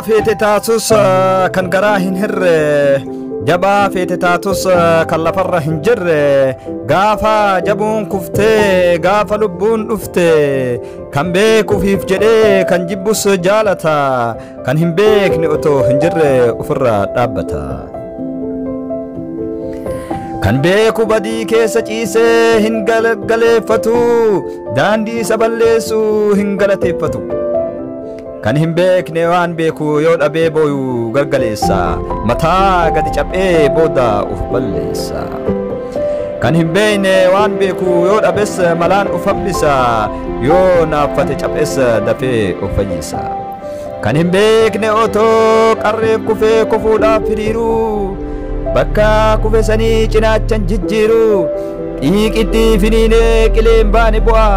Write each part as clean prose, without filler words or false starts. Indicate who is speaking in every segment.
Speaker 1: feete taatus kan garaa hin hirre jabaa feete taatus kan lafarra hin jirre gaafa jabuun kuftee gaafa lubbuun dhufte kan beekuufiif jedhee kan jibbus jaalata kan hin beekne otoo hin jirre ofirraa dhaabbata kan beeku badii keessa ciisee hin galeeffatu daandii isa balleessu hin galateeffatu kan hin beekne waan beeku yoo dhabee booyu gargaleessa mataa gadi cabee booda uf balleessa kan hin beekne waan beeku yoo dhabes malaan uf hambisa yoo naaffate cabes dafee uf fayyisa kan hin beekne otoo qarreen kufee kufuudhaaf hiriiru bakka kufe sanii cinaachan jijjiiru dhiiqitti finiinee qileen baane bu'a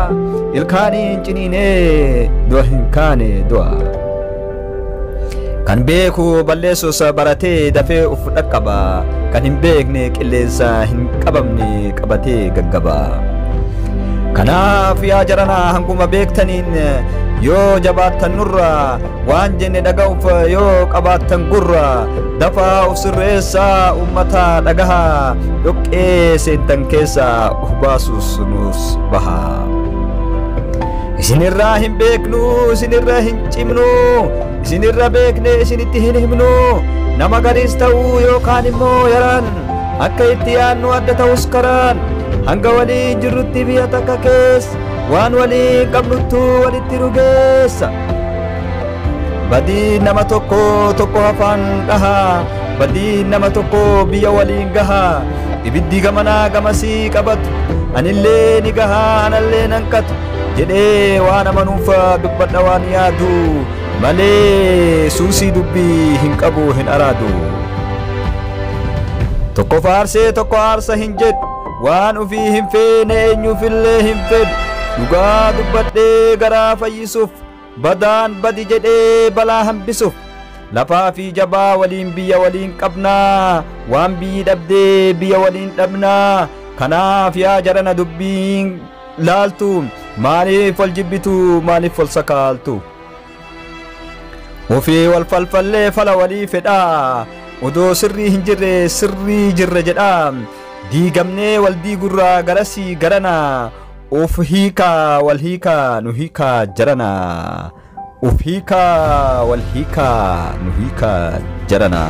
Speaker 1: ilkaaniin ciniinee du'a hin kaane du'a kan beeku balleessus baratee dafee uf dhaqqaba kan hin beekne qilleensa hin qabamne qabatee gaggaba kanaaf yaa jaranaa hanguma beektaniin yoo jabaattan nurra waan jenne dhaga'uuf yoo qabaattan gurra dafaa uf sirreessaa ummata dhagaha dhoqqee seentan keessa uf baasus nuus baha isinirraa hin beeknu isinirra hin cimnu isinirra beekne isinitti hin himnu nama gariis ta'uu yookaan immoo yaraan akka itti yaannu adda ta'us karaan hanga walii jirrutti biyya takka keessa waan walii qabnuttu walitti rugeessa badii nama tokko hafaan dhaha badii nama tokko biyya waliin gaha ibiddi gamanaa gamasii qabatu anillee ni gaha anallee nanqatu jedhee waan amanuuf dubbadha waan yaadu malee suusii dubbii hin qabu hin araadu tokko faarsee tokko aarsa hin jedhu waan ufii hin feene eenyuufillee hin fedhu dhugaa dubbadhee garaa fayyisuuf badaan badi jedhee balaa hambisuuf lafaa fi jabaa waliin biyya waliin qabnaa waan biyyi dhabdee biyya waliin dhabnaa kanaaf yaa jarana dubbiin laaltu maaliif wal jibbitu maaliif wal sakaaltu ofii wal falfallee fala walii fedhaa odoo sirrii hin jirre sirrii jirre jedhaa diigamnee wal diigurraa garasii garana uf hiikaa wal hiikaa nu hiikaa jarana uf hiikaa wal hiikaa nu hiikaa jarana